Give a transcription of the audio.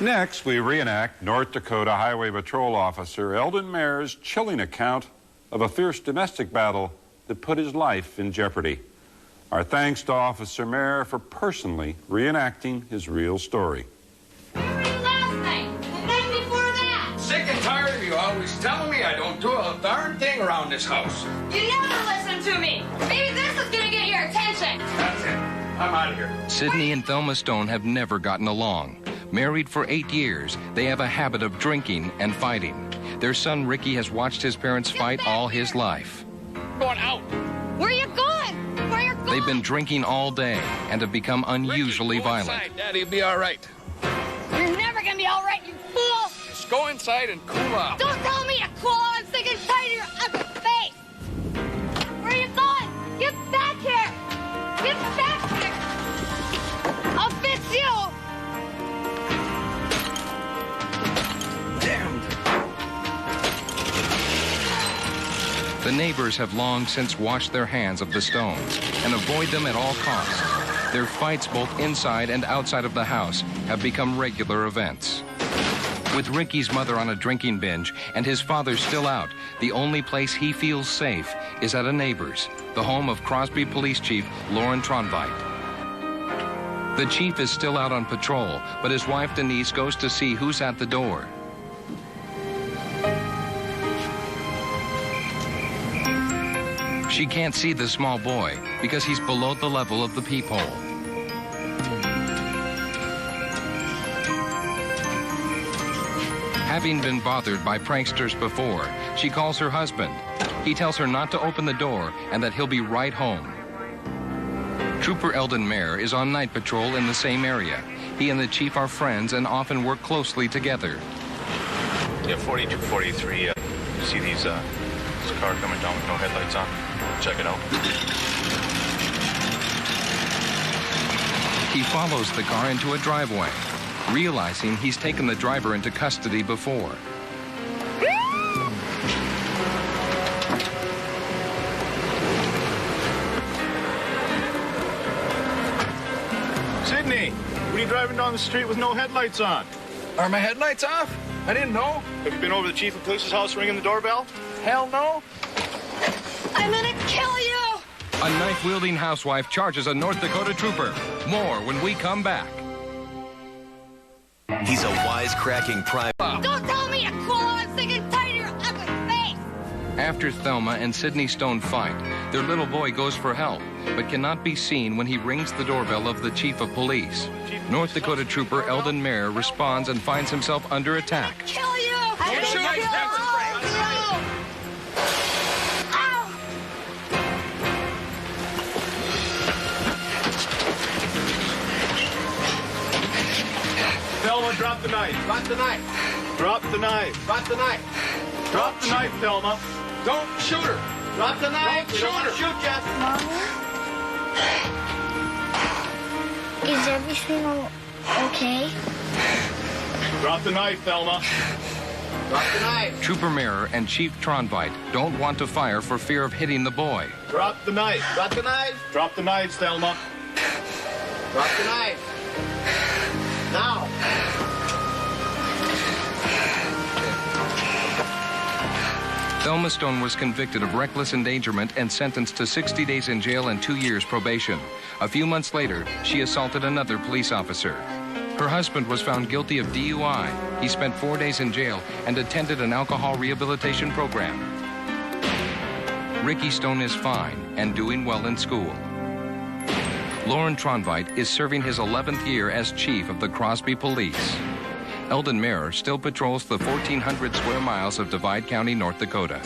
Next, we reenact North Dakota Highway Patrol Officer Eldon Mayor's chilling account of a fierce domestic battle that put his life in jeopardy. Our thanks to Officer Mayor for personally reenacting his real story. Where were you last night? The night before that? Sick and tired of you always telling me I don't do a darn thing around this house. You never listen to me. Maybe this is gonna get your attention. That's it. I'm out of here. Sydney and Thelma Stone have never gotten along. Married for 8 years, they have a habit of drinking and fighting. Their son Ricky has watched his parents fight all his life. Going out. Where are you going? Where are you going? They've been drinking all day and have become unusually violent. Inside. Daddy'll be all right. You're never gonna be all right, you fool. Just go inside and cool off. Don't tell me to cool. I'm sick and tired of your ugly face. Where are you going? Get back here. Get back here. I'll fix you. The neighbors have long since washed their hands of the Stones and avoid them at all costs. Their fights both inside and outside of the house have become regular events. With Ricky's mother on a drinking binge and his father still out, the only place he feels safe is at a neighbor's, the home of Crosby Police Chief Lauren Tronveit. The chief is still out on patrol, but his wife Denise goes to see who's at the door. She can't see the small boy because he's below the level of the peephole. Having been bothered by pranksters before, she calls her husband. He tells her not to open the door and that he'll be right home. Trooper Eldon Mayor is on night patrol in the same area. He and the chief are friends and often work closely together. Yeah, 4243. You see these this car coming down with no headlights on? Check it out. He follows the car into a driveway, realizing he's taken the driver into custody before. Sydney, what are you driving down the street with no headlights on? Are my headlights off? I didn't know. Have you been over to the chief of police's house ringing the doorbell? Hell no. I'm gonna kill you. A knife-wielding housewife charges a North Dakota trooper. More when we come back. He's a wisecracking private. Don't tell me to cool. I'm sick and tired of your ugly face. After Thelma and Sydney Stone fight, their little boy goes for help, but cannot be seen when he rings the doorbell of the chief of police. North Dakota trooper Eldon Mayor responds and finds himself under attack. Kill you. I'm gonna shoot. kill you. That's Ow. Thelma, drop the knife. Drop the knife. Drop the knife. Drop the knife. Drop the knife, Thelma. Don't shoot her. Drop the knife. Don't shoot her. Shoot ya. Is everything okay? Drop the knife, Thelma. Drop the knife. Trooper Mayor and Chief Tronveit don't want to fire for fear of hitting the boy. Drop the knife. Drop the knife. Drop the knives, Thelma. Drop the knife. Now. Thelma Stone was convicted of reckless endangerment and sentenced to 60 days in jail and 2 years probation. A few months later, she assaulted another police officer. Her husband was found guilty of DUI. He spent 4 days in jail and attended an alcohol rehabilitation program. Ricky Stone is fine and doing well in school. Lauren Tronveit is serving his 11th year as chief of the Crosby Police. Eldon Mayor still patrols the 1,400 square miles of Divide County, North Dakota.